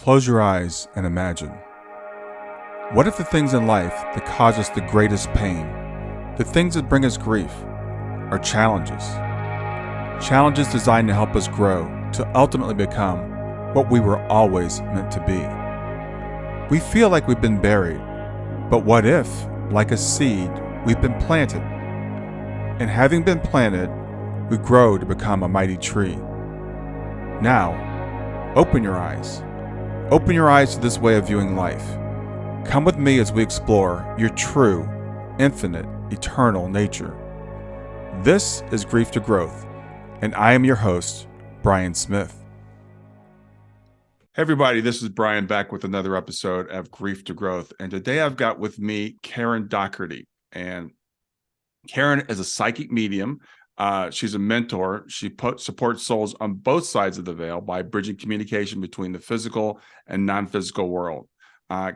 Close your eyes and imagine. What if the things in life that cause us the greatest pain, the things that bring us grief, are challenges? Challenges designed to help us grow, to ultimately become what we were always meant to be. We feel like we've been buried, but what if, like a seed, we've been planted? And having been planted, we grow to become a mighty tree. Now, open your eyes. Open your eyes to this way of viewing life. Come with me as we explore your true, infinite, eternal nature. This is Grief to Growth, and I am your host, Brian Smith. Hey everybody, this is Brian back with another episode of Grief to Growth, and today I've got with me Karen Docherty. And Karen is a psychic medium. She's a mentor. She supports souls on both sides of the veil by bridging communication between the physical and non-physical world.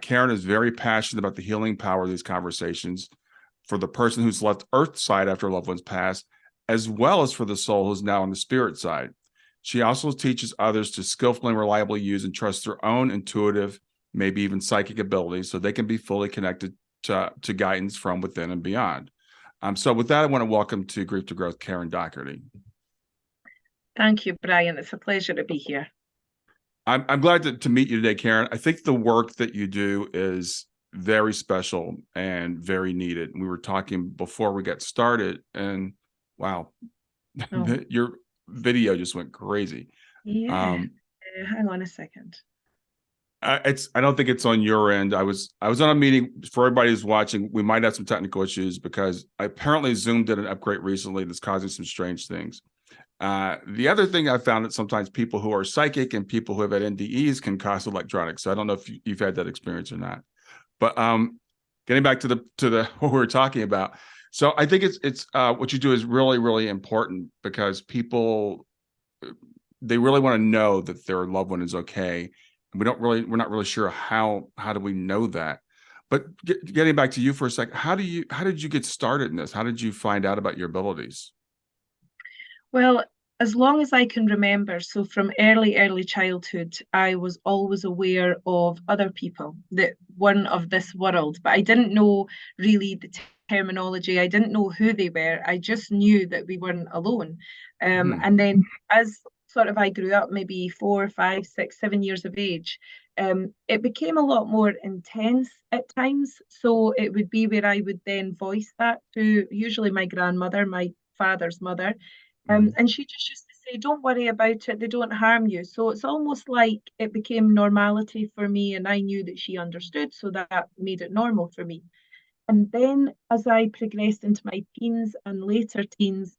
Karen is very passionate about the healing power of these conversations for the person who's left Earth side after a loved one's passed, as well as for the soul who's now on the spirit side. She also teaches others to skillfully and reliably use and trust their own intuitive, maybe even psychic abilities so they can be fully connected to guidance from within and beyond. So with that, I want to welcome to Grief to Growth, Karen Docherty. Thank you, Brian. It's a pleasure to be here. I'm glad to meet you today, Karen. I think the work that you do is very special and very needed. We were talking before we got started, and wow, your video just went crazy. Yeah. Hang on a second. I don't think it's on your end. I was on a meeting. For everybody who's watching, we might have some technical issues because apparently Zoom did an upgrade recently that's causing some strange things. The other thing I found that sometimes people who are psychic and people who have had NDEs can cause electronics. So I don't know if you've had that experience or not. But getting back to the what we were talking about. So I think it's what you do is really, really important because people, they really want to know that their loved one is okay. We're not really sure how do we know that. But getting back to you for a second, how did you get started in this? How did you find out about your abilities? Well, as long as I can remember, so from early childhood, I was always aware of other people that weren't of this world, but I didn't know really the terminology. I didn't know who they were. I just knew that we weren't alone. And then as sort of I grew up, maybe 4, 5, 6, 7 years of age, it became a lot more intense at times. So it would be where I would then voice that to usually my grandmother, my father's mother. And she just used to say, don't worry about it, they don't harm you. So it's almost like it became normality for me, and I knew that she understood, so that made it normal for me. And then as I progressed into my teens and later teens,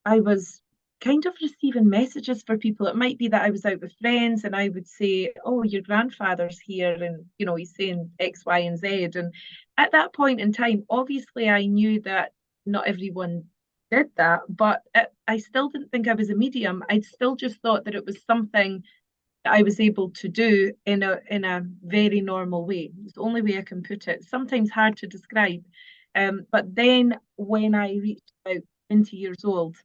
I was kind of receiving messages for people. It might be that I was out with friends and I would say, oh, your grandfather's here, and he's saying X, Y, and Z. And at that point in time, obviously I knew that not everyone did that, but I still didn't think I was a medium. I still just thought that it was something that I was able to do in a very normal way. It's the only way I can put it. Sometimes hard to describe. But then when I reached about 20 years old,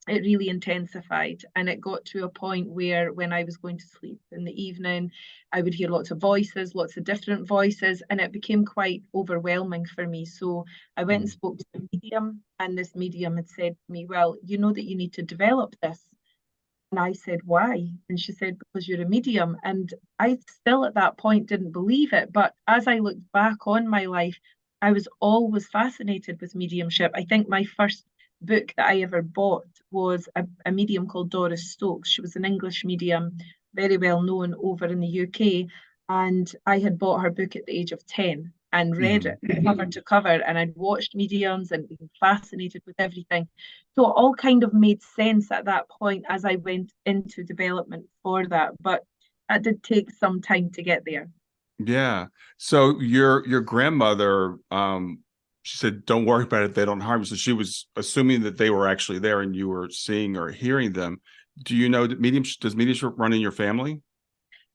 it really intensified, and it got to a point where when I was going to sleep in the evening, I would hear lots of voices, lots of different voices, and it became quite overwhelming for me. So I went and spoke to a medium, and this medium had said to me, well, you know that you need to develop this. And I said, why? And she said, because you're a medium. And I still at that point didn't believe it. But as I looked back on my life, I was always fascinated with mediumship. I think my first book that I ever bought was a medium called Doris Stokes. She was an English medium, very well known over in the UK. And I had bought her book at the age of 10 and read it cover to cover. And I'd watched mediums and been fascinated with everything. So it all kind of made sense at that point as I went into development for that. But that did take some time to get there. Yeah. So your grandmother, she said, don't worry about it, they don't harm you. So she was assuming that they were actually there and you were seeing or hearing them. Do you know that does mediumship run in your family?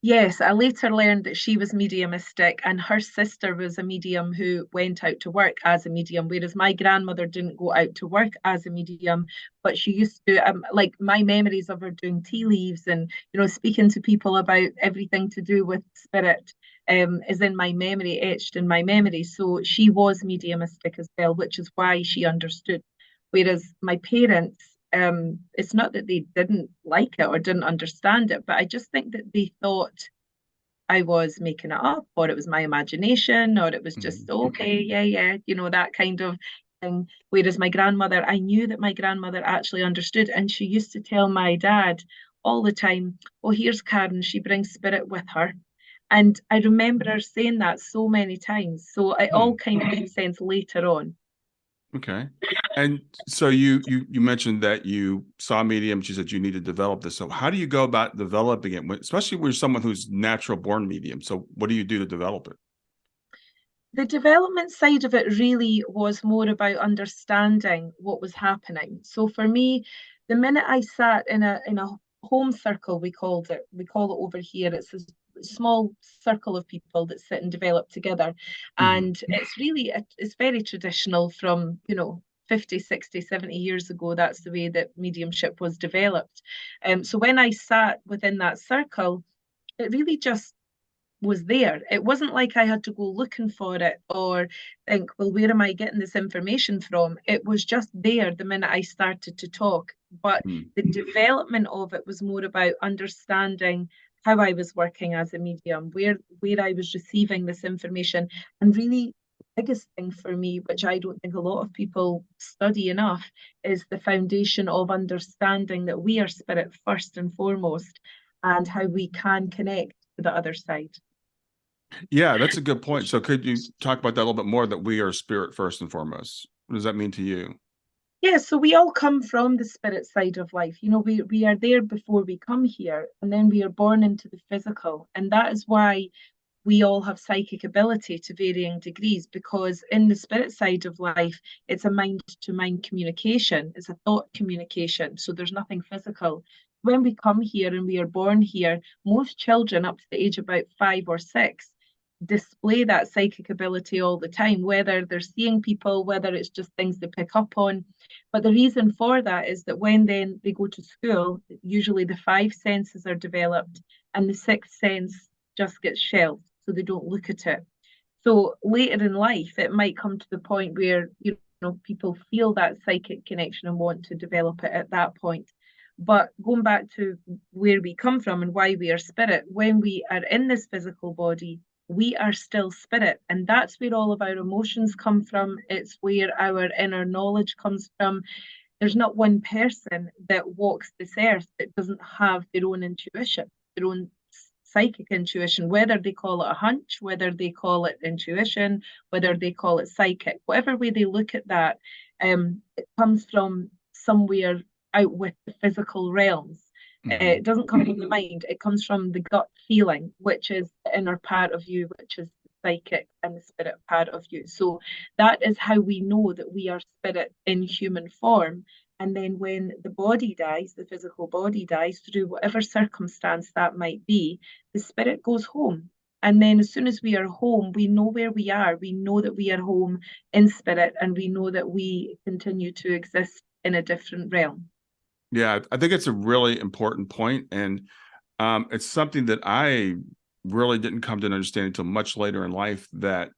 Yes, I later learned that she was mediumistic and her sister was a medium who went out to work as a medium, whereas my grandmother didn't go out to work as a medium, but she used to, like my memories of her doing tea leaves and, speaking to people about everything to do with spirit, is in my memory, etched in my memory. So she was mediumistic as well, which is why she understood. Whereas my parents, it's not that they didn't like it or didn't understand it, but I just think that they thought I was making it up, or it was my imagination, or it was just Mhm. okay, yeah, yeah, that kind of thing. Whereas my grandmother, I knew that my grandmother actually understood, and she used to tell my dad all the time, "Oh, here's Karen, she brings spirit with her." And I remember her saying that so many times. So it all Hmm. kind of made sense later on. Okay. And so you mentioned that you saw medium. You said you need to develop this. So how do you go about developing it, especially when you're someone who's natural born medium? So what do you do to develop it? The development side of it really was more about understanding what was happening. So for me, the minute I sat in a home circle, we call it over here, it's a small circle of people that sit and develop together. Hmm. And it's very traditional from, 50, 60, 70 years ago. That's the way that mediumship was developed. So when I sat within that circle, it really just was there. It wasn't like I had to go looking for it or think, well, where am I getting this information from? It was just there the minute I started to talk. But the development of it was more about understanding how I was working as a medium, where I was receiving this information, and really the biggest thing for me, which I don't think a lot of people study enough, is the foundation of understanding that we are spirit first and foremost, and how we can connect to the other side. Yeah, that's a good point. So could you talk about that a little bit more, that we are spirit first and foremost? What does that mean to you? Yeah, so we all come from the spirit side of life. We are there before we come here, and then we are born into the physical. And that is why we all have psychic ability to varying degrees, because in the spirit side of life, it's a mind to mind communication, it's a thought communication. So there's nothing physical. When we come here and we are born here, most children up to the age of about 5 or 6 display that psychic ability all the time, whether they're seeing people, whether it's just things they pick up on. But the reason for that is that when then they go to school, usually the five senses are developed and the sixth sense just gets shelved, so they don't look at it. So later in life, it might come to the point where people feel that psychic connection and want to develop it at that point. But going back to where we come from and why we are spirit, when we are in this physical body, we are still spirit. And that's where all of our emotions come from. It's where our inner knowledge comes from. There's not one person that walks this earth that doesn't have their own intuition, their own psychic intuition, whether they call it a hunch, whether they call it intuition, whether they call it psychic, whatever way they look at that, it comes from somewhere out with the physical realms. Hmm. It doesn't come from the mind, it comes from the gut feeling, which is the inner part of you, which is the psychic and the spirit part of you. So that is how we know that we are spirit in human form. And then when the body dies, the physical body dies, through whatever circumstance that might be, the spirit goes home. And then as soon as we are home, we know where we are. We know that we are home in spirit, and we know that we continue to exist in a different realm. Yeah, I think it's a really important point, and it's something that I really didn't come to an understanding until much later in life, that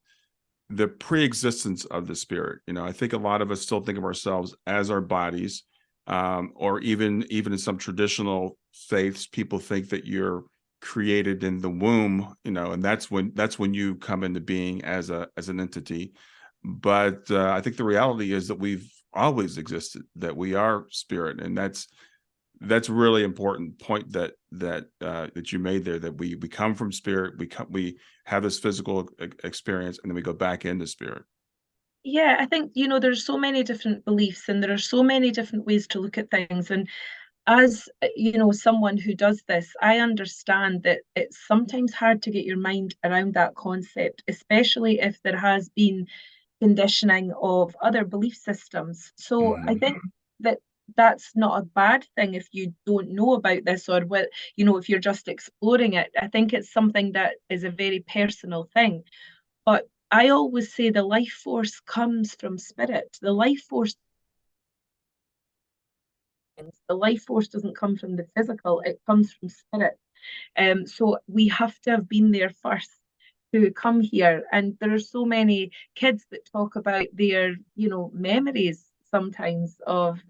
the pre-existence of the spirit. I think a lot of us still think of ourselves as our bodies, or even in some traditional faiths, people think that you're created in the womb, and that's when you come into being as an entity. But I think the reality is that we've always existed, that we are spirit, and that's a really important point that you made there, that we come from spirit, we have this physical experience, and then we go back into spirit. Yeah, I think, there's so many different beliefs and there are so many different ways to look at things. And as someone who does this, I understand that it's sometimes hard to get your mind around that concept, especially if there has been conditioning of other belief systems. So I Mhm. think that that's not a bad thing if you don't know about this, or what, if you're just exploring it. I think it's something that is a very personal thing. But I always say the life force comes from spirit. The life force doesn't come from the physical, it comes from spirit. So we have to have been there first to come here. And there are so many kids that talk about their, memories sometimes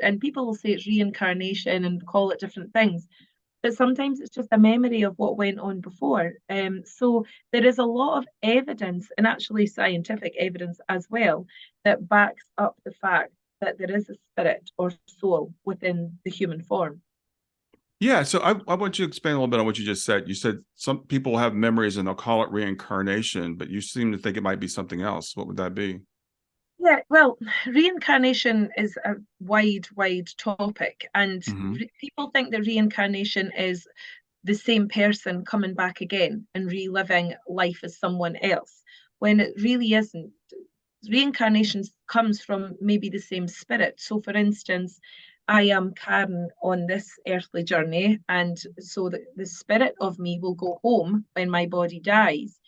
and people will say it's reincarnation and call it different things. But sometimes it's just a memory of what went on before. So there is a lot of evidence, and actually scientific evidence as well, that backs up the fact that there is a spirit or soul within the human form. Yeah, so I want you to expand a little bit on what you just said. You said some people have memories and they'll call it reincarnation, but you seem to think it might be something else. What would that be? Yeah, well, reincarnation is a wide, wide topic, and Hmm. people think that reincarnation is the same person coming back again and reliving life as someone else, when it really isn't. Reincarnation comes from maybe the same spirit. So, for instance, I am Karen on this earthly journey, and so the spirit of me will go home when my body dies,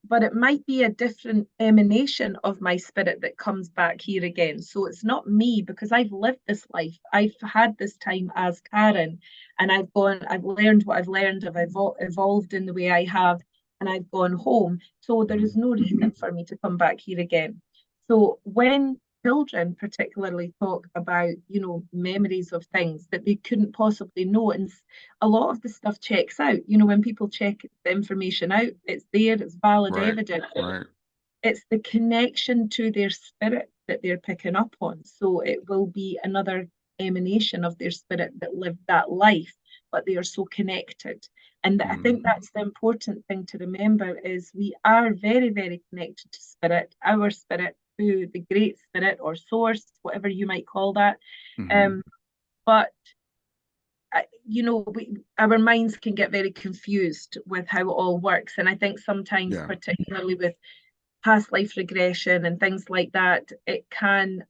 but it might be a different emanation of my spirit that comes back here again. So it's not me, because I've lived this life. I've had this time as Karen, and I've learned what I've learned, I've evolved in the way I have, and I've gone home. So there is no reason for me to come back here again. So when children particularly talk about, memories of things that they couldn't possibly know, and a lot of the stuff checks out. When people check the information out, it's there, it's valid Right, evidence. right. It's the connection to their spirit that they're picking up on. So it will be another emanation of their spirit that lived that life, but they are so connected. And I think Mm. that's the important thing to remember, is we are very, very connected to spirit, our spirit, to the great spirit or source, whatever you might call that. Hmm. Um, but our minds can get very confused with how it all works. And I think sometimes, Yeah. particularly with past life regression and things like that,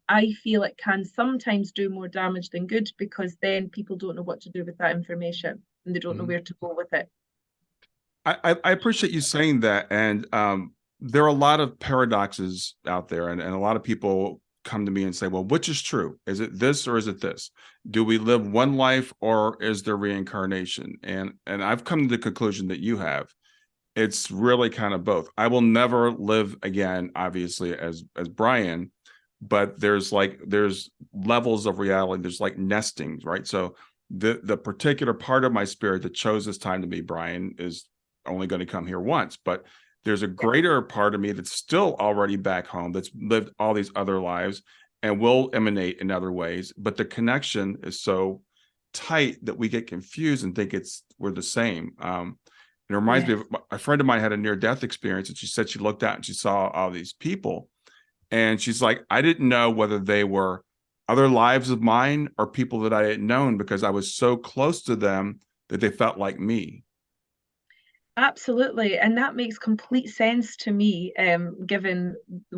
I feel it can sometimes do more damage than good, because then people don't know what to do with that information and they don't know Mhm. where to go with it. I appreciate you saying that. And there are a lot of paradoxes out there, and a lot of people come to me and say, well, which is true? Is it this or is it this? Do we live one life or is there reincarnation? And I've come to the conclusion that you have. It's really kind of both. I will never live again, obviously, as Brian, but there's levels of reality. There's like nestings, right? So the particular part of my spirit that chose this time to be Brian is only going to come here once, but there's a Yeah, greater part of me that's still already back home, that's lived all these other lives and will emanate in other ways, but the connection is so tight that we get confused and think we're the same. It reminds me yes. of a friend of mine had a near death experience, and she said she looked out and she saw all these people, and she's like, I didn't know whether they were other lives of mine or people that I had known, because I was so close to them that they felt like me. Absolutely, and that makes complete sense to me, given the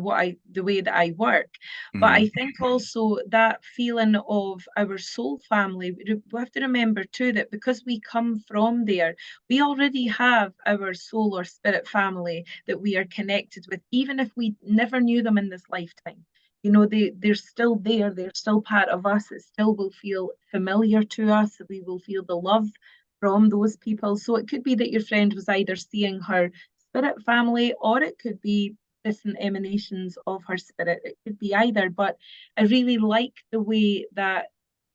way that I work. But I Mm-hmm. think also that feeling of our soul family, we have to remember too that because we come from there, we already have our soul or spirit family that we are connected with, even if we never knew them in this lifetime. They're still there, they're still part of us, it still will feel familiar to us, we will feel the love from those people. So it could be that your friend was either seeing her spirit family, or it could be different emanations of her spirit. It could be either. But I really like the way that,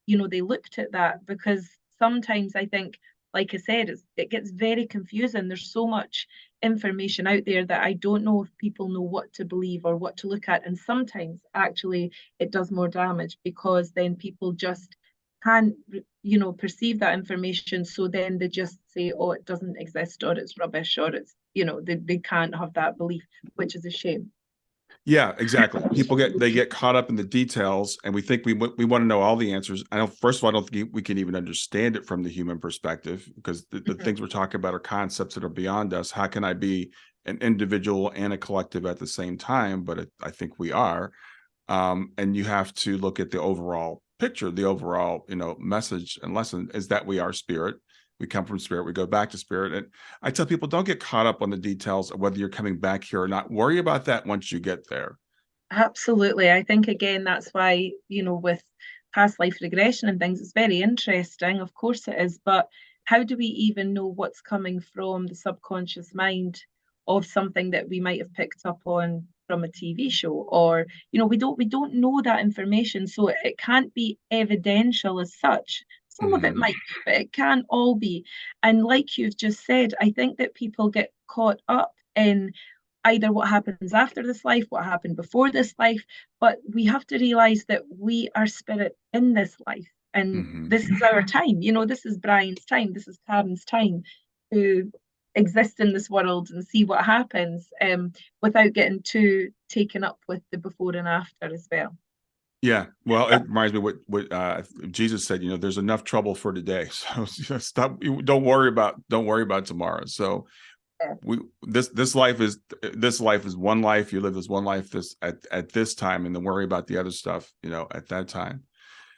they looked at that, because sometimes I think, like I said, it gets very confusing. There's so much information out there that I don't know if people know what to believe or what to look at. And sometimes actually it does more damage, because then people just can't, perceive that information. So then they just say, oh, it doesn't exist, or it's rubbish, or they can't have that belief, which is a shame. Yeah, exactly. People get caught up in the details, and we think we want to know all the answers. I don't. First of all, I don't think we can even understand it from the human perspective, because the Mhm. things we're talking about are concepts that are beyond us. How can I be an individual and a collective at the same time? But I think we are. And you have to look at the overall picture, the overall, message and lesson is that we are spirit. We come from spirit. We go back to spirit. And I tell people, don't get caught up on the details of whether you're coming back here or not. Worry about that once you get there. Absolutely. I think, again, that's why, with past life regression and things, it's very interesting. Of course it is. But how do we even know what's coming from the subconscious mind of something that we might have picked up on from a TV show? Or, we don't know that information. So it can't be evidential as such. Some of it might be, but it can't all be. And like you've just said, I think that people get caught up in either what happens after this life, what happened before this life, but we have to realize that we are spirit in this life. And this is our time. This is Brian's time. This is Karen's time to exist in this world and see what happens, without getting too taken up with the before and after as well. Yeah, well, it reminds me what Jesus said. There's enough trouble for today, so stop. Don't worry about tomorrow. So this life is one life. You live this one life at this time, and then worry about the other stuff at that time.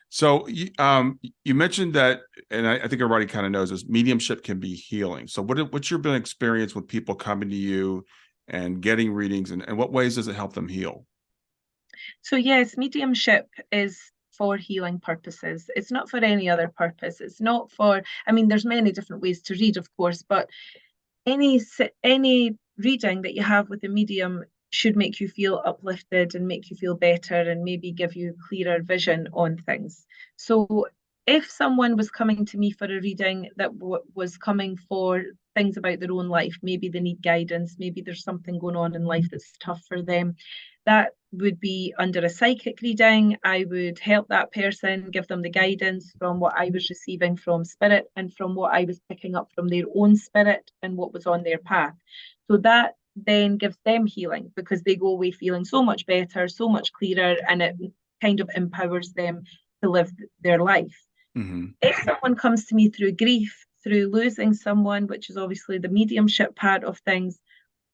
So you mentioned that, and I think everybody kind of knows this, mediumship can be healing. So what's your been experience with people coming to you and getting readings, and what ways does it help them heal? So yes, mediumship is for healing purposes. It's not for any other purpose. It's not for, there's many different ways to read, of course, but any reading that you have with a medium should make you feel uplifted and make you feel better and maybe give you clearer vision on things. So if someone was coming to me for a reading that was coming for things about their own life, maybe they need guidance, maybe there's something going on in life that's tough for them, that would be under a psychic reading. I would help that person, give them the guidance from what I was receiving from spirit and from what I was picking up from their own spirit and what was on their path. So that then gives them healing because they go away feeling so much better, so much clearer, and it kind of empowers them to live their life. If someone comes to me through grief, through losing someone, which is obviously the mediumship part of things,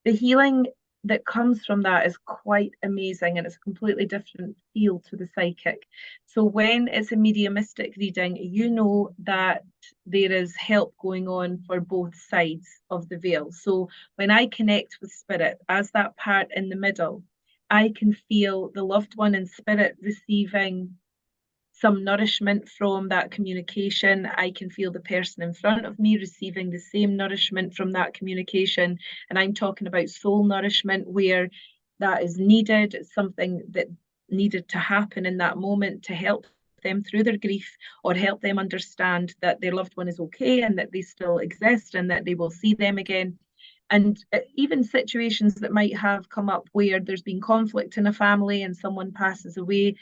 the healing that comes from that is quite amazing, and it's a completely different feel to the psychic. So when it's a mediumistic reading, you know that there is help going on for both sides of the veil. So when I connect with spirit as that part in the middle, I can feel the loved one in spirit receiving some nourishment from that communication. I can feel the person in front of me receiving the same nourishment from that communication. And I'm talking about soul nourishment where that is needed. It's something that needed to happen in that moment to help them through their grief or help them understand that their loved one is okay and that they still exist and that they will see them again. And even situations that might have come up where there's been conflict in a family and someone passes away,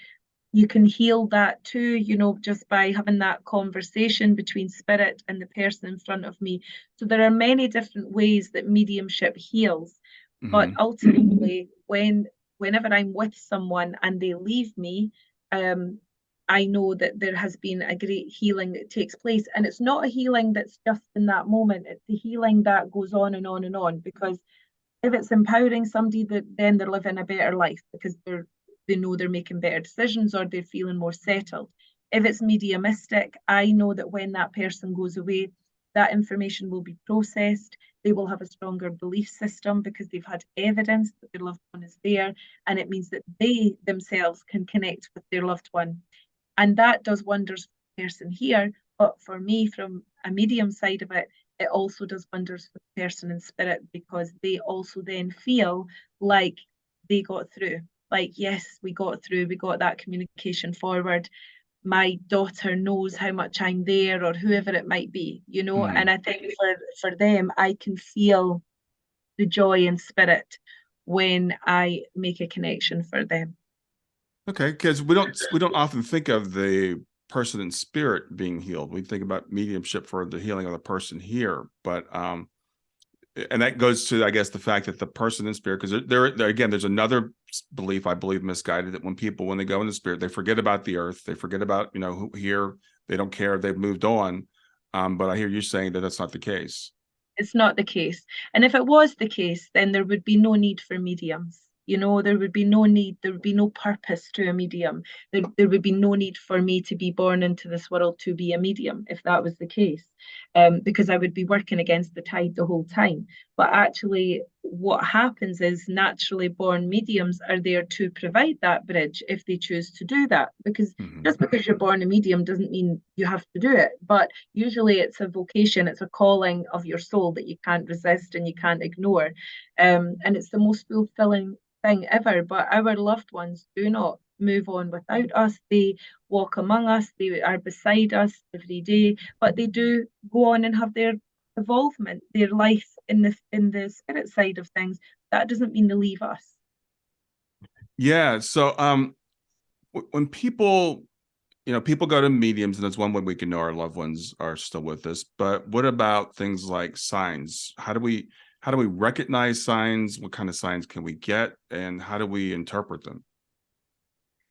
you can heal that too, just by having that conversation between spirit and the person in front of me. So there are many different ways that mediumship heals. But ultimately, whenever I'm with someone and they leave me, I know that there has been a great healing that takes place. And it's not a healing that's just in that moment. It's the healing that goes on and on and on. Because if it's empowering somebody, then they're living a better life because they know they're making better decisions or they're feeling more settled. If it's mediumistic, I know that when that person goes away, that information will be processed. They will have a stronger belief system because they've had evidence that their loved one is there. And it means that they themselves can connect with their loved one. And that does wonders for the person here. But for me, from a medium side of it, it also does wonders for the person in spirit because they also then feel like they got through. Like, yes, we got through, we got that communication forward. My daughter knows how much I'm there, or whoever it might be, And I think for them, I can feel the joy in spirit when I make a connection for them. Okay, because we don't often think of the person in spirit being healed. We think about mediumship for the healing of the person here, but and that goes to, I guess, the fact that the person in spirit, because there again, there's another belief, I believe, misguided, that when they go into spirit, they forget about the earth, they forget about, who here, they don't care, they've moved on. But I hear you saying that that's not the case. It's not the case. And if it was the case, then there would be no need for mediums. You know, there would be no need, there would be no purpose to a medium. There would be no need for me to be born into this world to be a medium if that was the case, because I would be working against the tide the whole time. But actually, what happens is naturally born mediums are there to provide that bridge if they choose to do that. Because Hmm. just because you're born a medium doesn't mean you have to do it. But usually it's a vocation, it's a calling of your soul that you can't resist and you can't ignore. And it's the most fulfilling thing ever. But our loved ones do not move on without us. They walk among us, they are beside us every day, but they do go on and have their involvement, their life in the spirit side of things. That doesn't mean they leave us. Yeah. So, when people, people go to mediums, and that's one way we can know our loved ones are still with us. But what about things like signs? How do we recognize signs? What kind of signs can we get, and how do we interpret them?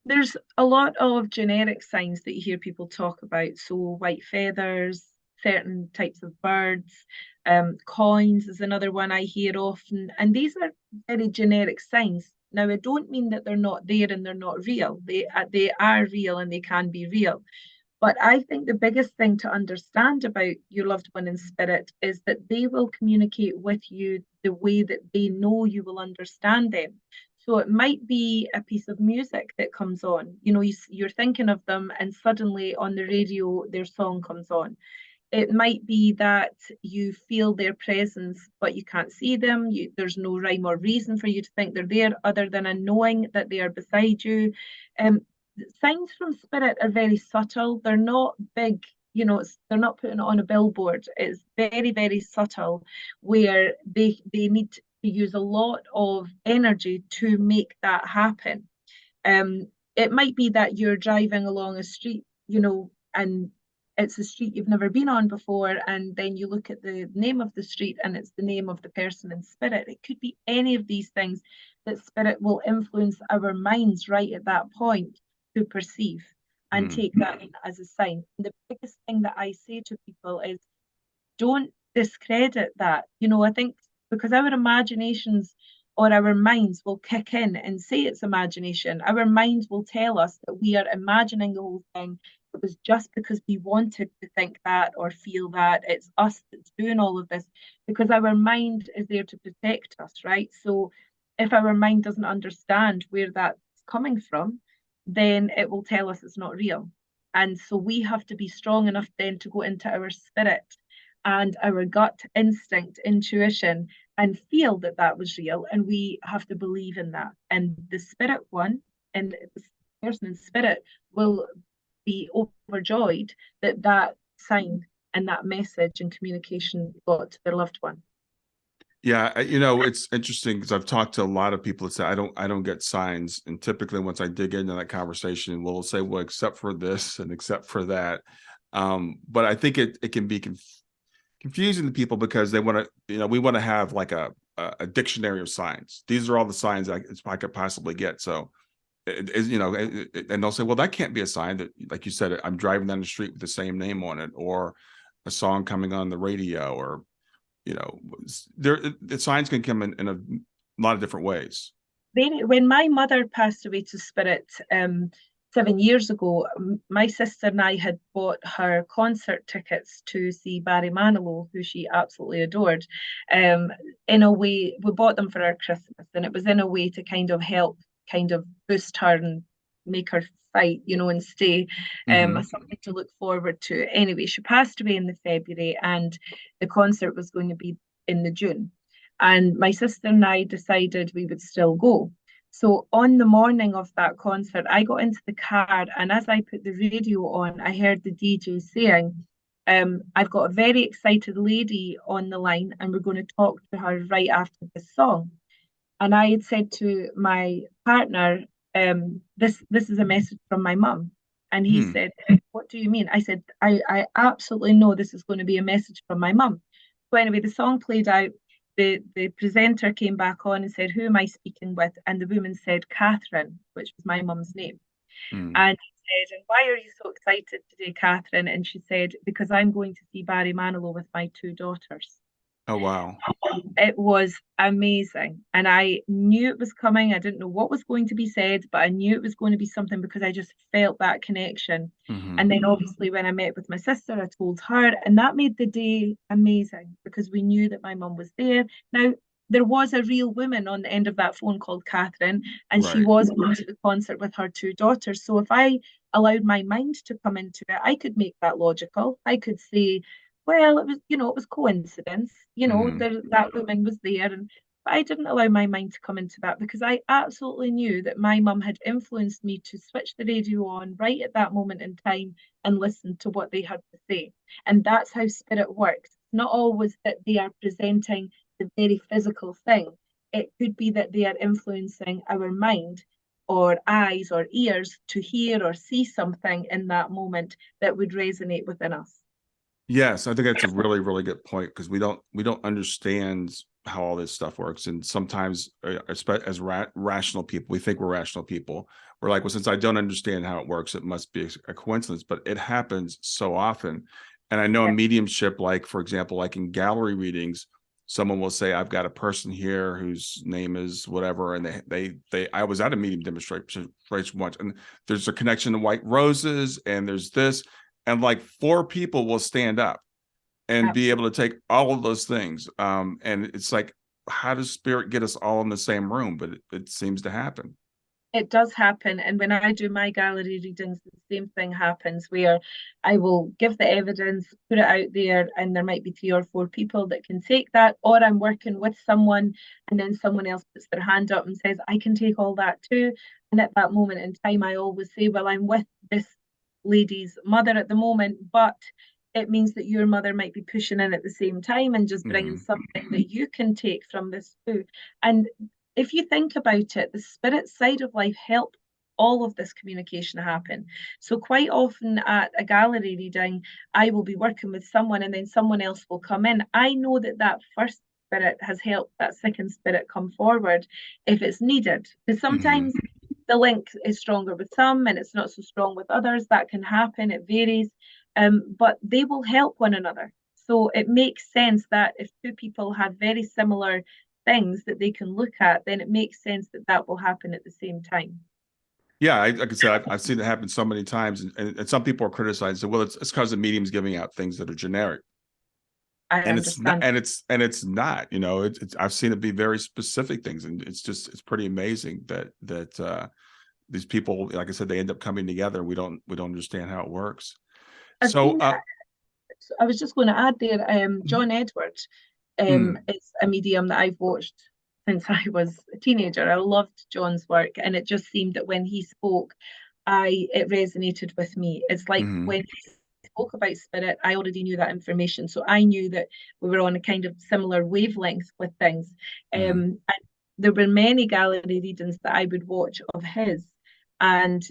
There's a lot of generic signs that you hear people talk about. So white feathers, certain types of birds, coins is another one I hear often. And these are very generic signs. Now, I don't mean that they're not there and they're not real. They are real and they can be real. But I think the biggest thing to understand about your loved one in spirit is that they will communicate with you the way that they know you will understand them. So it might be a piece of music that comes on. You know, you're thinking of them, and suddenly on the radio, their song comes on. It might be that you feel their presence, but you can't see them. There's no rhyme or reason for you to think they're there other than a knowing that they are beside you. Um, Signs from spirit are very subtle. They're not big, they're not putting it on a billboard. It's very, very subtle, where they need to use a lot of energy to make that happen. It might be that you're driving along a street, and it's a street you've never been on before, and then you look at the name of the street and it's the name of the person in spirit. It could be any of these things that spirit will influence our minds right at that point to perceive and Hmm. take that in as a sign. The biggest thing that I say to people is don't discredit that. I think because our imaginations or our minds will kick in and say it's imagination. Our minds will tell us that we are imagining the whole thing. It was just because we wanted to think that or feel that. It's us that's doing all of this because our mind is there to protect us, right? So if our mind doesn't understand where that's coming from, then it will tell us it's not real. And so we have to be strong enough then to go into our spirit and our gut instinct, intuition, and feel that that was real. And we have to believe in that. And the spirit one, and the person in spirit will be overjoyed that that sign and that message and communication got to their loved one. Yeah, it's interesting because I've talked to a lot of people that say I don't get signs, and typically once I dig into that conversation, we'll say, well, except for this and except for that. But I think it can be confusing to people because they want to, we want to have like a dictionary of signs. These are all the signs I could possibly get. So, and they'll say, well, that can't be a sign that, like you said, I'm driving down the street with the same name on it, or a song coming on the radio, or you know, the signs can come in a lot of different ways. When my mother passed away to spirit 7 years ago, my sister and I had bought her concert tickets to see Barry Manilow, who she absolutely adored. In a way, we bought them for our Christmas, and it was in a way to kind of help, kind of boost her and make her fight, and stay, Hmm. something to look forward to. Anyway, she passed away in the February, and the concert was going to be in the June. And my sister and I decided we would still go. So on the morning of that concert, I got into the car, and as I put the radio on, I heard the DJ saying, I've got a very excited lady on the line, and we're going to talk to her right after this song. And I had said to my partner, this is a message from my mum. And he Hmm. said, what do you mean? I said, I absolutely know this is going to be a message from my mum. So anyway, the song played out. The presenter came back on and said, who am I speaking with? And the woman said, Catherine, which was my mum's name. Hmm. And he said, and why are you so excited today, Catherine? And she said, because I'm going to see Barry Manilow with my two daughters. Oh, wow. It was amazing. And I knew it was coming. I didn't know what was going to be said, but I knew it was going to be something because I just felt that connection. Hmm. And then obviously when I met with my sister, I told her, and that made the day amazing because we knew that my mum was there. Now, there was a real woman on the end of that phone called Catherine, and she Right. was going to the concert with her two daughters. So if I allowed my mind to come into it, I could make that logical. I could say, well, it was, it was coincidence. Hmm. That woman was there, and but I didn't allow my mind to come into that because I absolutely knew that my mum had influenced me to switch the radio on right at that moment in time and listen to what they had to say. And that's how spirit works. It's not always that they are presenting the very physical thing. It could be that they are influencing our mind or eyes or ears to hear or see something in that moment that would resonate within us. Yes, I think that's a really, really good point because we don't understand how all this stuff works, and sometimes, as rational people, we think we're rational people. We're like, well, since I don't understand how it works, it must be a coincidence. But it happens so often, and I know in Yeah, mediumship, like for example, like in gallery readings, someone will say, "I've got a person here whose name is whatever," and they I was at a medium demonstration once, and there's a connection to white roses, and there's this and like four people will stand up and be absolutely. able to take all of those things. And it's like, how does spirit get us all in the same room? But it seems to happen. It does happen. And when I do my gallery readings, the same thing happens where I will give the evidence, put it out there, and there might be three or four people that can take that, or I'm working with someone, and then someone else puts their hand up and says, I can take all that too. And at that moment in time, I always say, well, I'm with this lady's mother at the moment, but it means that your mother might be pushing in at the same time and just bringing Hmm. something that you can take from this too. And if you think about it, the spirit side of life help all of this communication happen. So quite often at a gallery reading, I will be working with someone and then someone else will come in. I know that that first spirit has helped that second spirit come forward if it's needed. Because Hmm. sometimes the link is stronger with some and it's not so strong with others. That can happen, it varies. But they will help one another. So it makes sense that if two people have very similar things that they can look at, then it makes sense that that will happen at the same time. Yeah, like I said, I've seen it happen so many times, and some people are criticizing. Well, it's because the medium's giving out things that are generic, I and it's not, understand. and it's not. I've seen it be very specific things, and it's pretty amazing that these people, like I said, they end up coming together. We don't understand how it works. I So, think I was just going to add there, John Edward mm, is a medium that I've watched since I was a teenager. I loved John's work, and it just seemed that when he spoke, I it resonated with me. It's like mhm, when he spoke about spirit, I already knew that information, so I knew that we were on a kind of similar wavelength with things. mhm. And there were many gallery readings that I would watch of his, and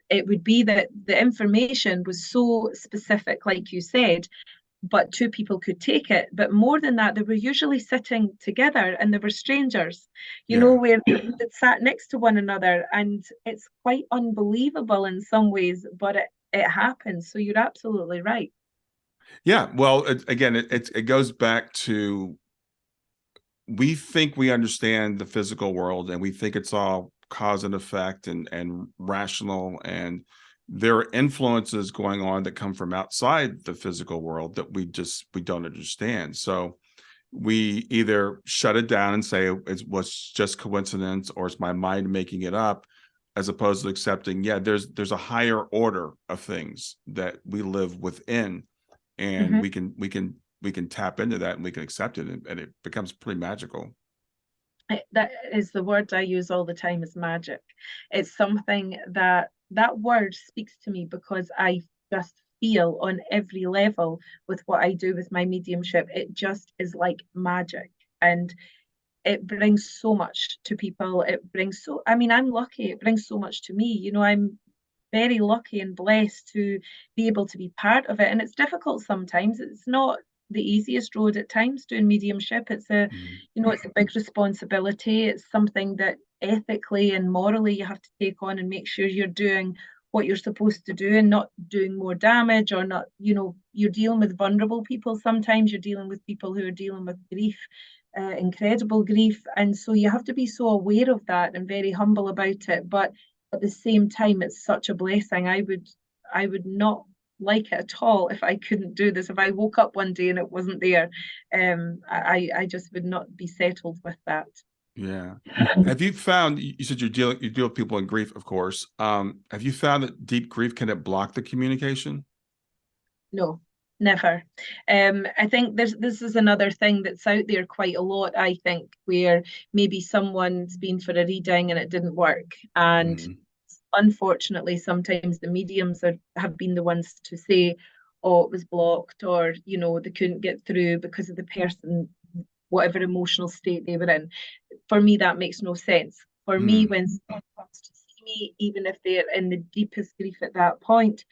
it would be that the information was so specific, like you said, but two people could take it. But more than that, they were usually sitting together and they were strangers, Yeah. where they sat next to one another. And it's quite unbelievable in some ways, but it happens. So you're absolutely right. Yeah. Well, again, it goes back to we think we understand the physical world and we think it's all cause and effect and rational, and there are influences going on that come from outside the physical world that we don't understand. So we either shut it down and say it was just coincidence or it's my mind making it up, as opposed to accepting, yeah, there's a higher order of things that we live within, and Mhm. we can tap into that and we can accept it, and it becomes pretty magical. That is the word I use all the time is magic. It's something that word speaks to me because I just feel on every level with what I do with my mediumship. It just is like magic. And it brings so much to people. It brings so, I mean, I'm lucky. It brings so much to me. I'm very lucky and blessed to be able to be part of it. And it's difficult sometimes. It's not the easiest road at times doing mediumship. Mhm. It's a big responsibility. It's something that ethically and morally you have to take on and make sure you're doing what you're supposed to do and not doing more damage, or not, you're dealing with vulnerable people. Sometimes you're dealing with people who are dealing with grief, incredible grief. And so you have to be so aware of that and very humble about it. But at the same time, it's such a blessing. I would not like it at all if I couldn't do this. If I woke up one day and it wasn't there, I just would not be settled with that. Yeah. Have you found, you said you deal with people in grief, of course. Have you found that deep grief, can it block the communication? No, never. I think this is another thing that's out there quite a lot, I think, where maybe someone's been for a reading and it didn't work. And Mhm. unfortunately, sometimes the mediums have been the ones to say, oh, it was blocked, or, they couldn't get through because of the person, whatever emotional state they were in. For me, that makes no sense. For me, Mm. when someone comes to see me, even if they're in the deepest grief at that point,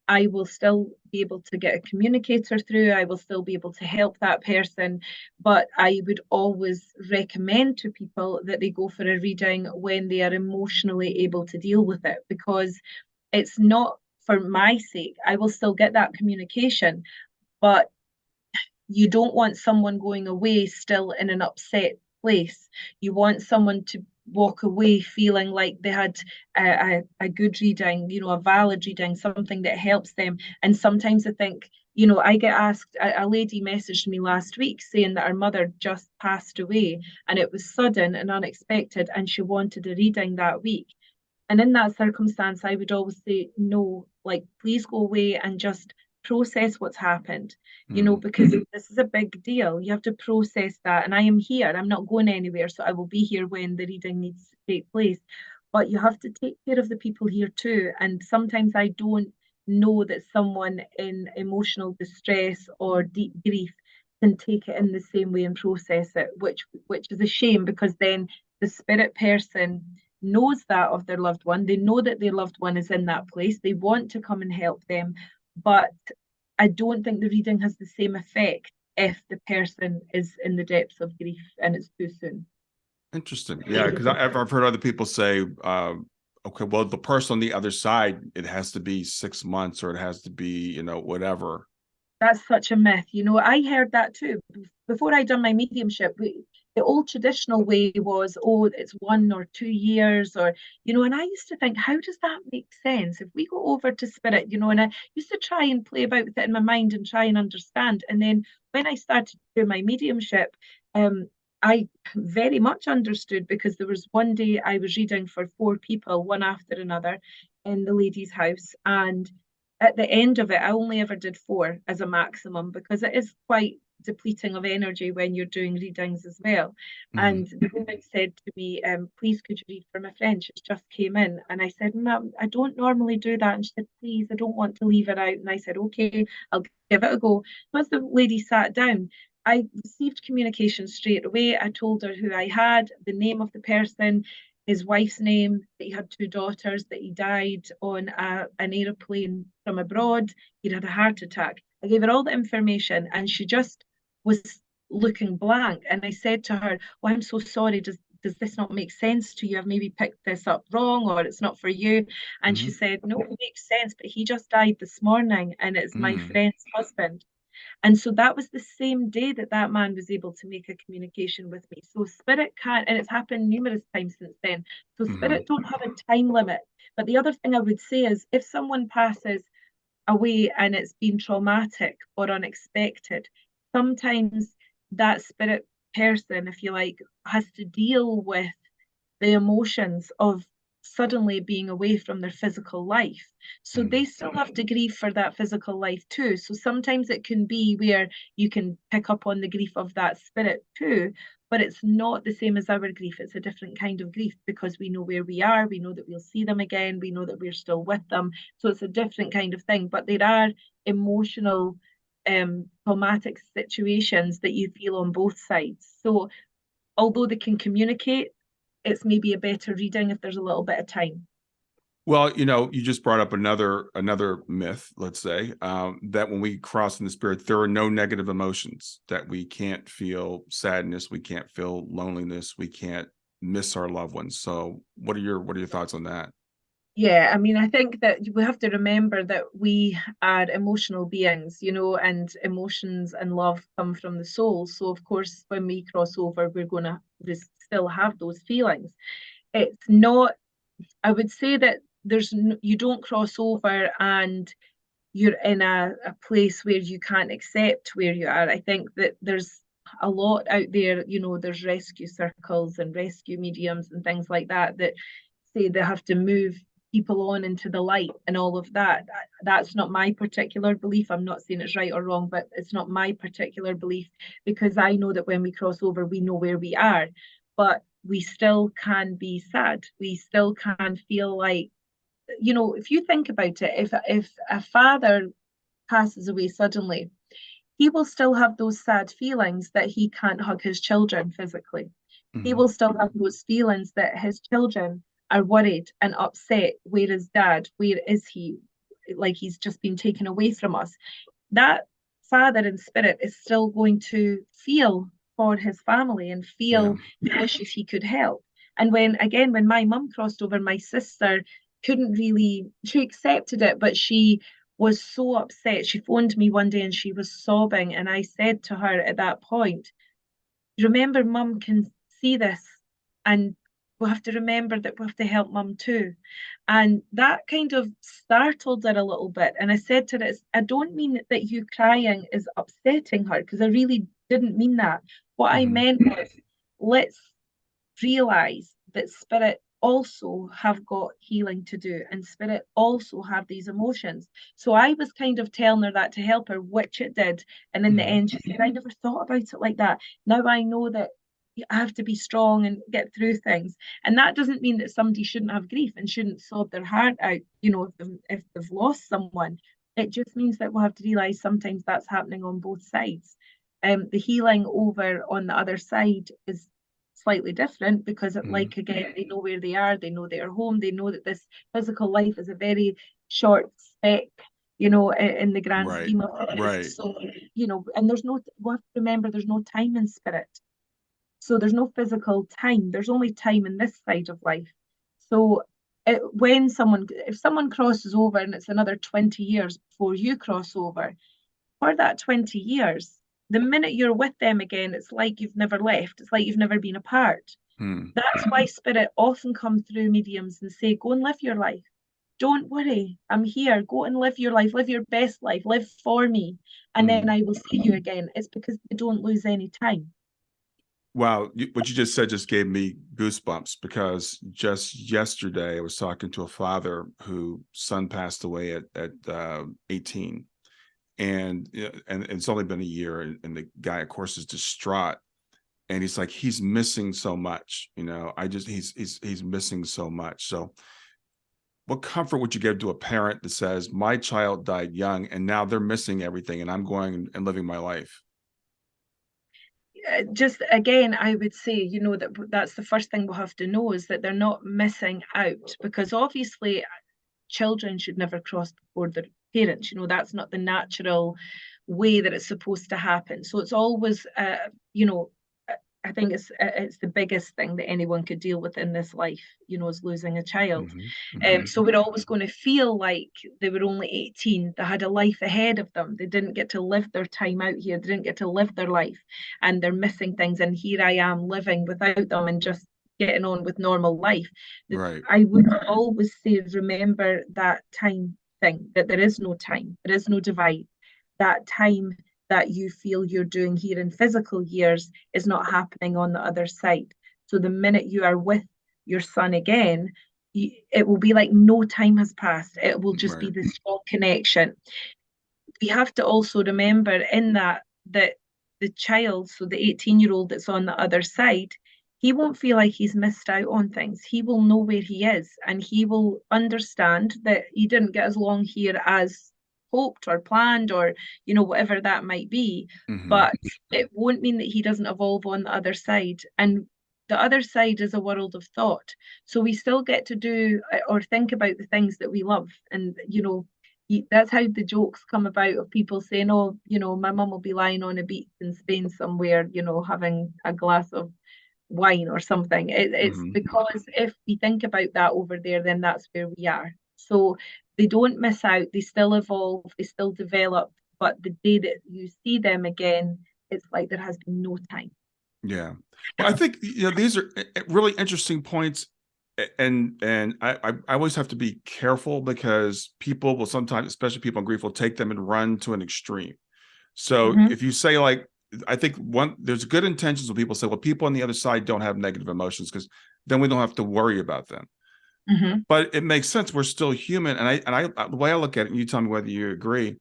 I will still be able to get a communicator through. I will still be able to help that person. But I would always recommend to people that they go for a reading when they are emotionally able to deal with it, because it's not for my sake. I will still get that communication, but you don't want someone going away still in an upset place. You want someone to walk away feeling like they had a good reading, a valid reading, something that helps them. And sometimes I think, I get asked, a lady messaged me last week saying that her mother just passed away and it was sudden and unexpected, and she wanted a reading that week. And in that circumstance, I would always say, no, like, please go away and just process what's happened, Mm. because this is a big deal. You have to process that. And I am here. I'm not going anywhere. So I will be here when the reading needs to take place. But you have to take care of the people here too. And sometimes I don't know that someone in emotional distress or deep grief can take it in the same way and process it, which is a shame, because then the spirit person knows that of their loved one. They know that their loved one is in that place. They want to come and help them. But I don't think the reading has the same effect if the person is in the depths of grief and it's too soon. Interesting. Yeah, because I've heard other people say, okay, well, the person on the other side, it has to be 6 months, or it has to be, whatever. That's such a myth. I heard that too. Before I done my mediumship, the old traditional way was, oh, it's 1 or 2 years, and I used to think, how does that make sense? If we go over to spirit, and I used to try and play about with it in my mind and try and understand. And then when I started to do my mediumship, um, I very much understood, because there was one day I was reading for 4 people, one after another, in the lady's house. And at the end of it, I only ever did 4 as a maximum, because it is quite depleting of energy when you're doing readings as well. Mm. And the woman said to me, please, could you read for my friend? She just came in. And I said, Ma'am, I don't normally do that. And she said, please, I don't want to leave her out. And I said, okay, I'll give it a go. Once the lady sat down, I received communication straight away. I told her who I had, the name of the person, his wife's name, that he had 2 daughters, that he died on an aeroplane from abroad. He'd had a heart attack. I gave her all the information, and she just was looking blank. And I said to her, "Oh, I'm so sorry. Does this not make sense to you? I've maybe picked this up wrong, or it's not for you." And she Hmm. said, "No, it makes sense, but he just died this morning, and it's my Mm. friend's husband." And so that was the same day that that man was able to make a communication with me. So spirit can't, and it's happened numerous times since then. So Hmm. spirit don't have a time limit. But the other thing I would say is, if someone passes away and it's been traumatic or unexpected, sometimes that spirit person, if you like, has to deal with the emotions of suddenly being away from their physical life. So Mm. they still have to grieve for that physical life too. So sometimes it can be where you can pick up on the grief of that spirit too, but it's not the same as our grief. It's a different kind of grief, because we know where we are, we know that we'll see them again, we know that we're still with them. So it's a different kind of thing. But there are emotional traumatic situations that you feel on both sides. So although they can communicate, it's maybe a better reading if there's a little bit of time. Well, you just brought up another myth, let's say, that when we cross in the spirit, there are no negative emotions, that we can't feel sadness, we can't feel loneliness, we can't miss our loved ones. So what are your thoughts on that? Yeah, I mean, I think that we have to remember that we are emotional beings, and emotions and love come from the soul. So, of course, when we cross over, we're going to still have those feelings. It's not, I would say that you don't cross over and you're in a place where you can't accept where you are. I think that there's a lot out there, there's rescue circles and rescue mediums and things like that that say they have to move people on into the light and all of that. That's not my particular belief. I'm not saying it's right or wrong, but it's not my particular belief because I know that when we cross over, we know where we are, but we still can be sad. We still can feel like, if you think about it, if a father passes away suddenly, he will still have those sad feelings that he can't hug his children physically. He Hmm. will still have those feelings that his children are worried and upset. Where is dad? Where is he? Like he's just been taken away from us. That father in spirit is still going to feel for his family and Yeah. feel the wishes he could help. And when my mum crossed over, my sister couldn't really, she accepted it, but she was so upset. She phoned me one day and she was sobbing. And I said to her at that point, remember, mum can see this, and we have to remember that we have to help mum too. And that kind of startled her a little bit. And I said to her, I don't mean that you crying is upsetting her, because I really didn't mean that. What I Hmm. meant was, let's realize that spirit also have got healing to do, and spirit also have these emotions. So I was kind of telling her that to help her, which it did. And in the Hmm. end, she said, I never thought about it like that. Now I know that I have to be strong and get through things. And that doesn't mean that somebody shouldn't have grief and shouldn't sob their heart out, if they've lost someone. It just means that we'll have to realize sometimes that's happening on both sides. The healing over on the other side is slightly different because, Hmm. like, again, they know where they are, they know they are home, they know that this physical life is a very short speck, in the grand Right. scheme of Right. things. So, and we have to remember there's no time in spirit. So there's no physical time. There's only time in this side of life. So if someone crosses over and it's another 20 years before you cross over, for that 20 years, the minute you're with them again, it's like you've never left. It's like you've never been apart. Hmm. That's why spirit often come through mediums and say, go and live your life. Don't worry, I'm here. Go and live your life, live your best life, live for me. And then Hmm. I will see you again. It's because they don't lose any time. Wow, what you just said just gave me goosebumps because just yesterday I was talking to a father whose son passed away at 18, and and it's only been a year, and the guy, of course, is distraught, and he's like, he's missing so much, I just he's missing so much. So, what comfort would you give to a parent that says, my child died young, and now they're missing everything, and I'm going and living my life? Just again, I would say, that's the first thing we'll have to know is that they're not missing out, because obviously children should never cross before their parents. That's not the natural way that it's supposed to happen. So it's always, I think it's the biggest thing that anyone could deal with in this life, is losing a child. Hmm. Hmm. So we're always going to feel like they were only 18. They had a life ahead of them. They didn't get to live their time out here. They didn't get to live their life, and they're missing things. And here I am living without them and just getting on with normal life. Right. I would always say, remember that time thing, that there is no time, there is no divide. That time that you feel you're doing here in physical years is not happening on the other side. So the minute you are with your son again, it will be like no time has passed. It will just be Right. this strong connection. We have to also remember in that the child, so the 18-year-old that's on the other side, he won't feel like he's missed out on things. He will know where he is, and he will understand that he didn't get as long here as hoped or planned, or whatever that might be. Hmm. But it won't mean that he doesn't evolve on the other side. And the other side is a world of thought. So we still get to do or think about the things that we love. And that's how the jokes come about, of people saying, oh, my mum will be lying on a beach in Spain somewhere, having a glass of wine or something. It's Hmm. because if we think about that over there, then that's where we are. So they don't miss out, they still evolve, they still develop, but the day that you see them again, it's like there has been no time. Yeah. Well, I think these are really interesting points, and I always have to be careful because people will sometimes, especially people in grief, will take them and run to an extreme. So Hmm. if you say like, I think there's good intentions when people say, well, people on the other side don't have negative emotions because then we don't have to worry about them. Hmm. But it makes sense. We're still human, and the way I look at it, and you tell me whether you agree.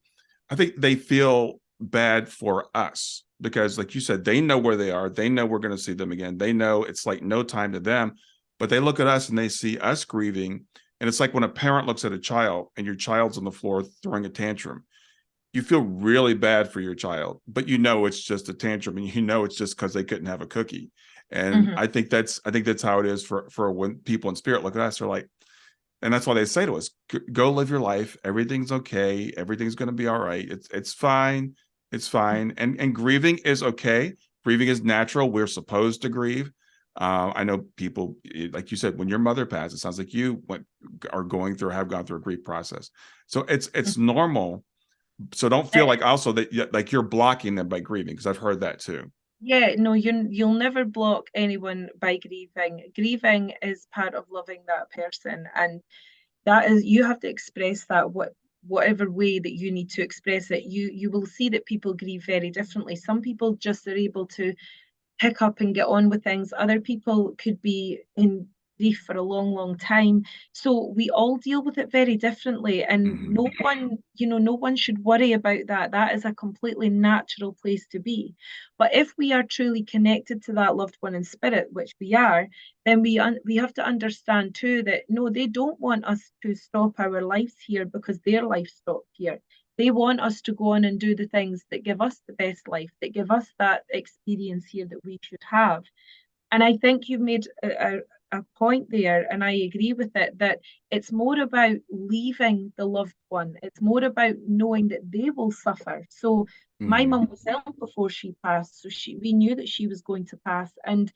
I think they feel bad for us because, like you said, they know where they are. They know we're going to see them again. They know it's like no time to them, but they look at us and they see us grieving. And it's like when a parent looks at a child and your child's on the floor throwing a tantrum. You feel really bad for your child, but it's just a tantrum, and it's just because they couldn't have a cookie. And Hmm. I think that's how it is for when people in spirit look at us. They're like, and that's why they say to us, go live your life, everything's okay, everything's going to be all right, it's fine, it's fine. And grieving is okay, grieving is natural, we're supposed to grieve. I know people, like you said, when your mother passed, it sounds like you have gone through a grief process, so it's normal. So don't feel like also that like you're blocking them by grieving, because I've heard that too. Yeah, no, you'll never block anyone by grieving. Grieving is part of loving that person, and that is you have to express that whatever way that you need to express it. You will see that people grieve very differently. Some people just are able to pick up and get on with things. Other people could be in grief for a long, long time. So we all deal with it very differently. And Hmm. no one should worry about that. That is a completely natural place to be. But if we are truly connected to that loved one in spirit, which we are, then we have to understand too that no, they don't want us to stop our lives here because their life stopped here. They want us to go on and do the things that give us the best life, that give us that experience here that we should have. And I think you've made a point there, and I agree with it, that it's more about leaving the loved one. It's more about knowing that they will suffer. So my Hmm. mum was ill before she passed, so we knew that she was going to pass. And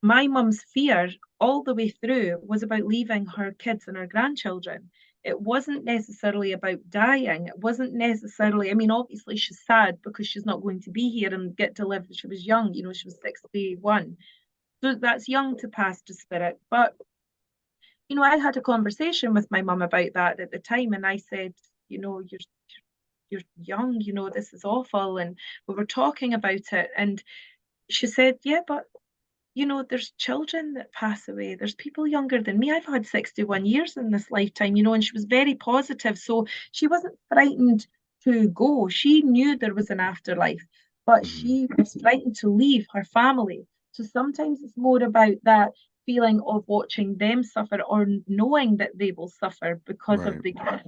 my mum's fear all the way through was about leaving her kids and her grandchildren. It wasn't necessarily about dying. It wasn't necessarily, I mean, obviously she's sad because she's not going to be here and get to live. She was young, she was 61. So that's young to pass to spirit. But, I had a conversation with my mum about that at the time, and I said, you're young, this is awful. And we were talking about it. And she said, yeah, but there's children that pass away. There's people younger than me. I've had 61 years in this lifetime, and she was very positive. So she wasn't frightened to go. She knew there was an afterlife, but Hmm. she was frightened to leave her family. So sometimes it's more about that feeling of watching them suffer or knowing that they will suffer because of Right. the grief.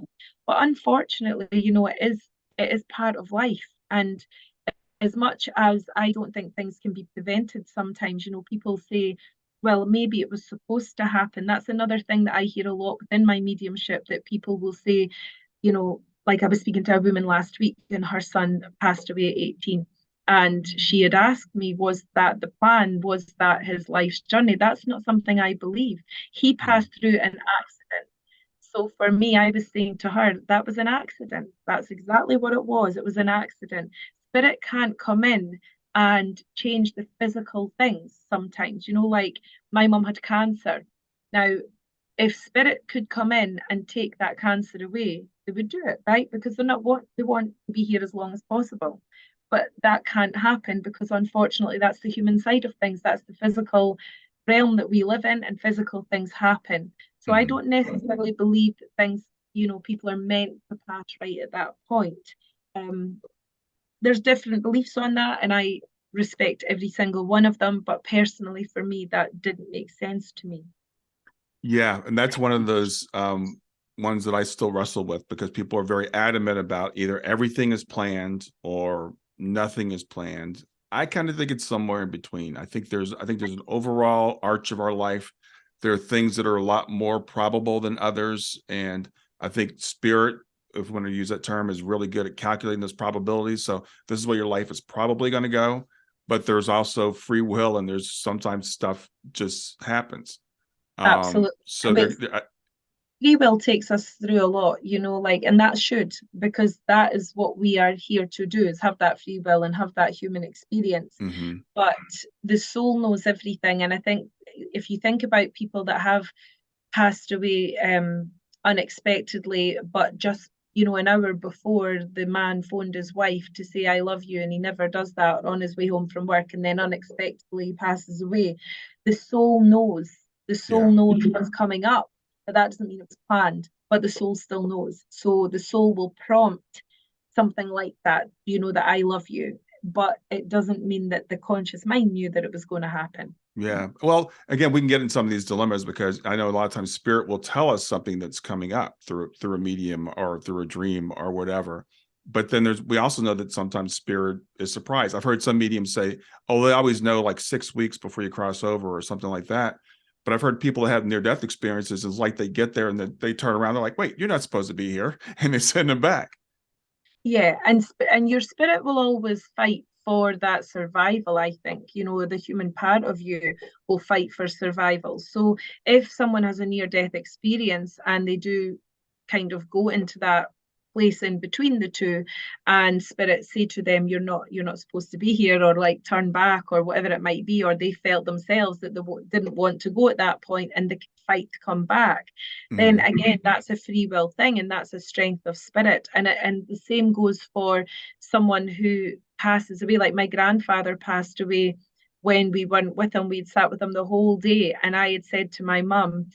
But unfortunately, it is part of life. And as much as I don't think things can be prevented sometimes, people say, well, maybe it was supposed to happen. That's another thing that I hear a lot within my mediumship, that people will say, like I was speaking to a woman last week and her son passed away at 18. And she had asked me, was that the plan? Was that his life's journey? That's not something I believe. He Hmm. passed through an accident. So for me, I was saying to her, that was an accident. That's exactly what it was. It was an accident. Spirit can't come in and change the physical things sometimes. Like my mum had cancer. Now, if spirit could come in and take that cancer away, they would do it, right? Because they want to be here as long as possible. But that can't happen because unfortunately that's the human side of things. That's the physical realm that we live in, and physical things happen. So I Hmm. don't necessarily believe that things, people are meant to pass right at that point. Um, there's different beliefs on that, and I respect every single one of them. But personally, for me, that didn't make sense to me. Yeah, and that's one of those ones that I still wrestle with, because people are very adamant about either everything is planned or nothing is planned. I kind of think it's somewhere in between. I think there's an overall arch of our life. There are things that are a lot more probable than others, and I think spirit, if we want to use that term, is really good at calculating those probabilities. So this is where your life is probably going to go, but there's also free will, and there's sometimes stuff just happens. Absolutely. So But free will takes us through a lot, like, and that should, because that is what we are here to do, is have that free will and have that human experience. mm-hmm. But the soul knows everything. And I think if you think about people that have passed away unexpectedly, but just, an hour before the man phoned his wife to say, I love you, and he never does that on his way home from work, and then unexpectedly he passes away. The soul knows. The soul Yeah. knows what's coming up, but that doesn't mean it's planned, but the soul still knows. So the soul will prompt something like that, that I love you, but it doesn't mean that the conscious mind knew that it was going to happen. Yeah. Well, again, we can get in some of these dilemmas because I know a lot of times spirit will tell us something that's coming up through a medium or through a dream or whatever. But then we also know that sometimes spirit is surprised. I've heard some mediums say, oh, they always know like 6 weeks before you cross over or something like that. But I've heard people that have near-death experiences. It's like they get there and then they turn around. They're like, wait, you're not supposed to be here. And they send them back. Yeah, and your spirit will always fight for that survival, I think. The human part of you will fight for survival. So if someone has a near-death experience and they do kind of go into that place in between the two, and spirit say to them, you're not supposed to be here, or like turn back, or whatever it might be, or they felt themselves that they didn't want to go at that point and they fight to come back, then again, that's a free will thing, and that's a strength of spirit. And the same goes for someone who passes away. Like my grandfather passed away when we weren't with him. We'd sat with him the whole day, and I had said to my mum,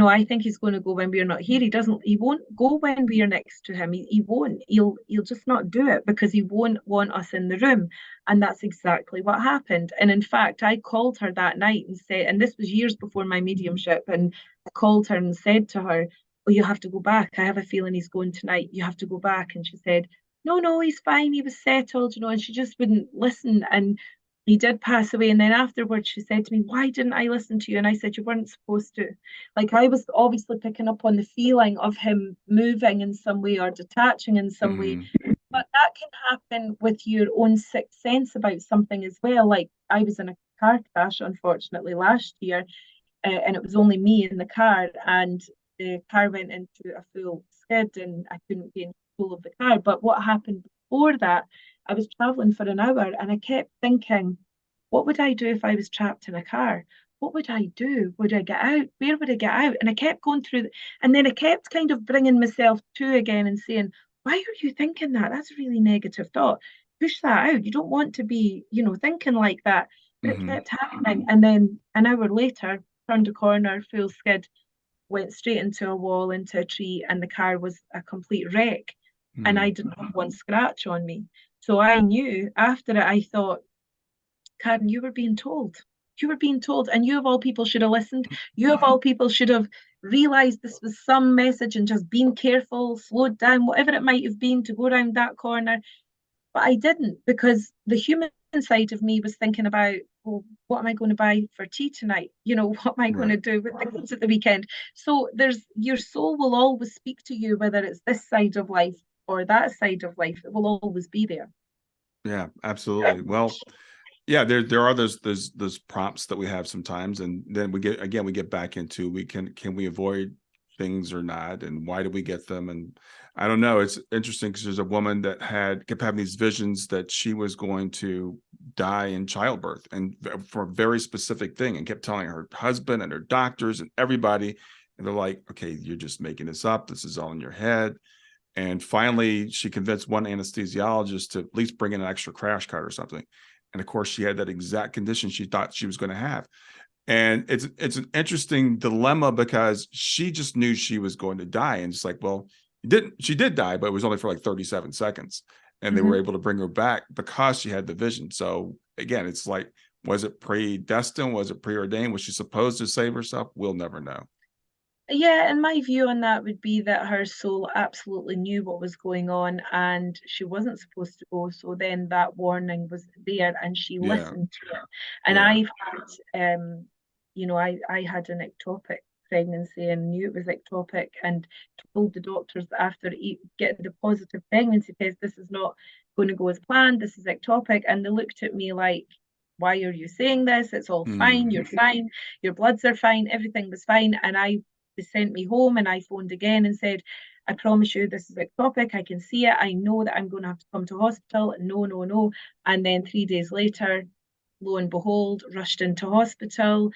I think he's going to go when we're not here. He won't go when we are next to him. He won't. He'll just not do it because he won't want us in the room. And that's exactly what happened. And in fact, I called her that night and said, and this was years before my mediumship, and I called her and said to her, oh, you have to go back. I have a feeling he's going tonight. You have to go back. And she said, no, no, he's fine. He was settled, and she just wouldn't listen. And he did pass away. And then afterwards, she said to me, why didn't I listen to you? And I said, you weren't supposed to. Like, I was obviously picking up on the feeling of him moving in some way or detaching in some way. But that can happen with your own sixth sense about something as well. Like, I was in a car crash, unfortunately, last year, and it was only me in the car, and the car went into a full skid, and I couldn't be in control of the car. But what happened before that, I was traveling for an hour, and I kept thinking, what would I do if I was trapped in a car? What would I do? Would I get out? Where would I get out? And I kept going through, and then I kept kind of bringing myself to again and saying, why are you thinking that? That's a really negative thought. Push that out. You don't want to be, thinking like that. But it kept happening. And then an hour later, turned a corner, full skid, went straight into a wall, into a tree, and the car was a complete wreck. And I didn't have one scratch on me. So I knew after it, I thought, Karen, you were being told. You were being told, and you of all people should have listened. You of all people should have realized this was some message and just been careful, slowed down, whatever it might have been to go around that corner. But I didn't, because the human side of me was thinking about, well, what am I going to buy for tea tonight? What am I going to do with the kids at the weekend? So your soul will always speak to you, whether it's this side of life or that side of life. It will always be there. Yeah, absolutely. Well, yeah, there are those prompts that we have sometimes, and then we get back into can we avoid things or not, and why do we get them? And I don't know. It's interesting because there's a woman that kept having these visions that she was going to die in childbirth, and for a very specific thing, and kept telling her husband and her doctors and everybody, and they're like, okay, you're just making this up. This is all in your head. And finally, she convinced one anesthesiologist to at least bring in an extra crash cart or something. And of course, she had that exact condition she thought she was going to have. And it's an interesting dilemma because she just knew she was going to die. And it's like, well, she did die, but it was only for like 37 seconds. And they were able to bring her back because she had the vision. So again, it's like, was it predestined? Was it preordained? Was she supposed to save herself? We'll never know. Yeah, and my view on that would be that her soul absolutely knew what was going on and she wasn't supposed to go. So then that warning was there and she Yeah. listened to it. And Yeah. I've had, I had an ectopic pregnancy and knew it was ectopic and told the doctors that after getting the positive pregnancy test, this is not going to go as planned, this is ectopic. And they looked at me like, why are you saying this? It's all fine. Mm. You're fine. Your bloods are fine. Everything was fine. And they sent me home and I phoned again and said, I promise you this is ectopic. I can see it. I know that I'm going to have to come to hospital. No, no, no. And then 3 days later, lo and behold, rushed into hospital.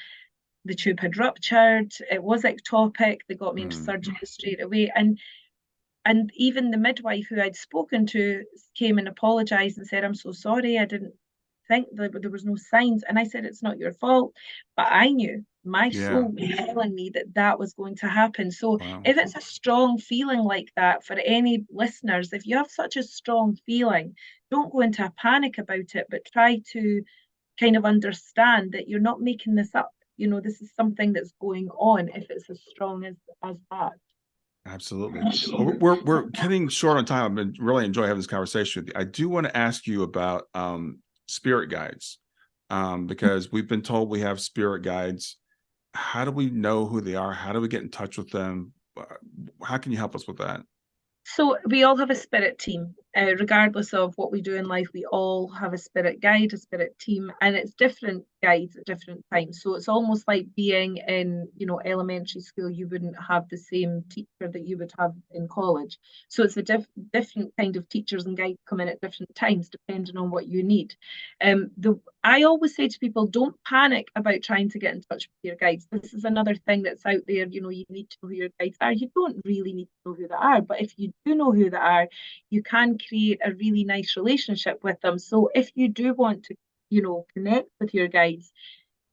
The tube had ruptured. It was ectopic. They got me into Mm. surgery straight away. And even the midwife who I'd spoken to came and apologized and said, I'm so sorry. I didn't think that there was no signs. And I said, it's not your fault. But I knew my Yeah. soul was telling me that that was going to happen. So Wow. if it's a strong feeling like that for any listeners, if you have such a strong feeling, don't go into a panic about it, but try to kind of understand that you're not making this up. This is something that's going on if it's as strong as that. Absolutely. Well, we're getting short on time. I've been really enjoying having this conversation with you. I do want to ask you about spirit guides, because we've been told we have spirit guides. How do we know who they are? How do we get in touch with them? How can you help us with that? So we all have a spirit team, regardless of what we do in life. We all have a spirit guide, a spirit team, and it's different guides at different times. So it's almost like being in, elementary school. You wouldn't have the same teacher that you would have in college. So it's a different kind of teachers and guides come in at different times, depending on what you need. I always say to people, don't panic about trying to get in touch with your guides. This is another thing that's out there. You need to know who your guides are. You don't really need to know who they are, but if you do know who they are, you can create a really nice relationship with them. So if you do want to, connect with your guides,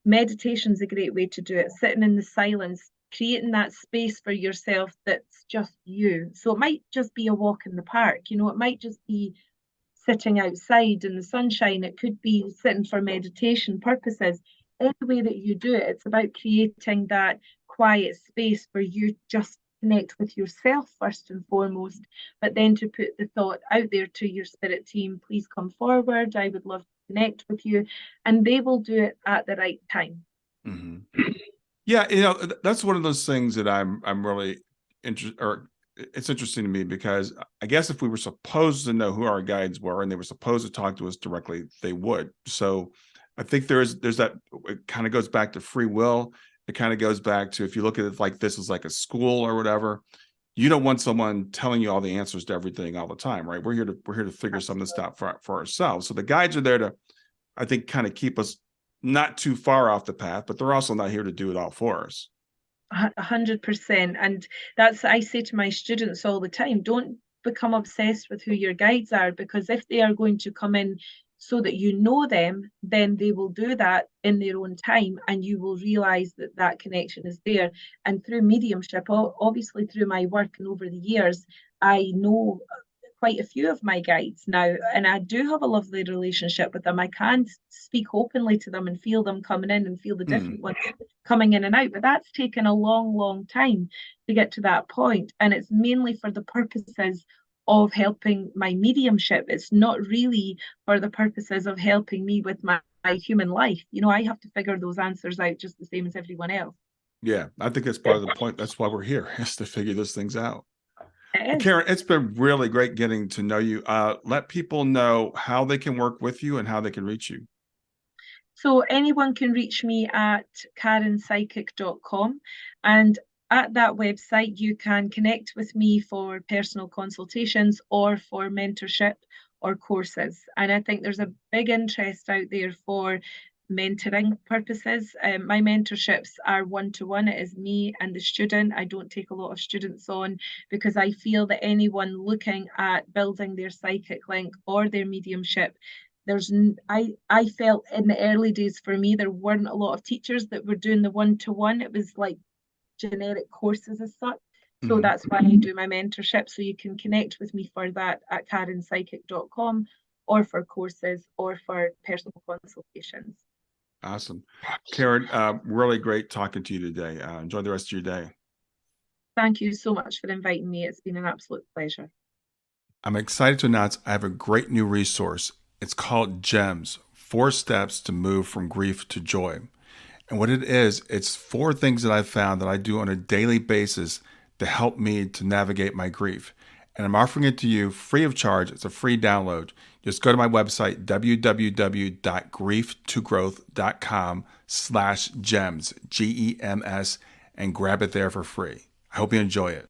meditation is a great way to do it. Sitting in the silence, creating that space for yourself that's just you. So it might just be a walk in the park, it might just be sitting outside in the sunshine. It could be sitting for meditation purposes. Any way that you do it, it's about creating that quiet space for you just connect with yourself first and foremost, but then to put the thought out there to your spirit team, please come forward. I would love to connect with you. And they will do it at the right time. Hmm. Yeah, that's one of those things that I'm really interested, or it's interesting to me because I guess if we were supposed to know who our guides were and they were supposed to talk to us directly, they would. So I think there's that. It kind of goes back to free will. It kind of goes back to, if you look at it like this is like a school or whatever. You don't want someone telling you all the answers to everything all the time, right? We're here to figure some of this stuff for ourselves. So the guides are there to, I think, kind of keep us not too far off the path, but they're also not here to do it all for us. 100%. And I say to my students all the time, don't become obsessed with who your guides are, because if they are going to come in so that you know them, then they will do that in their own time and you will realize that that connection is there. And through mediumship, obviously through my work and over the years, I know quite a few of my guides now, and I do have a lovely relationship with them. I can speak openly to them and feel them coming in and feel the Hmm. different ones coming in and out. But that's taken a long, long time to get to that point. And it's mainly for the purposes of helping my mediumship. It's not really for the purposes of helping me with my human life. I have to figure those answers out just the same as everyone else. Yeah, I think that's part of the point. That's why we're here, is to figure those things out. Well, It is. Karen, it's been really great getting to know you. Let people know how they can work with you and how they can reach you. So anyone can reach me at karenpsychic.com, and at that website you can connect with me for personal consultations or for mentorship or courses. And I think there's a big interest out there for mentoring purposes. My mentorships are one-to-one. It is me and the student. I don't take a lot of students on because I feel that anyone looking at building their psychic link or their mediumship, I felt in the early days for me there weren't a lot of teachers that were doing the one-to-one. It was like generic courses as such. So Hmm. that's why I do my mentorship. So you can connect with me for that at karenpsychic.com, or for courses or for personal consultations. Awesome. Karen, really great talking to you today. Enjoy the rest of your day. Thank you so much for inviting me. It's been an absolute pleasure. I'm excited to announce I have a great new resource. It's called GEMS, 4 Steps to Move from Grief to Joy. And what it is, it's 4 things that I've found that I do on a daily basis to help me to navigate my grief. and I'm offering it to you free of charge. It's a free download. Just go to my website, www.grieftogrowth.com/gems, GEMS, and grab it there for free. I hope you enjoy it.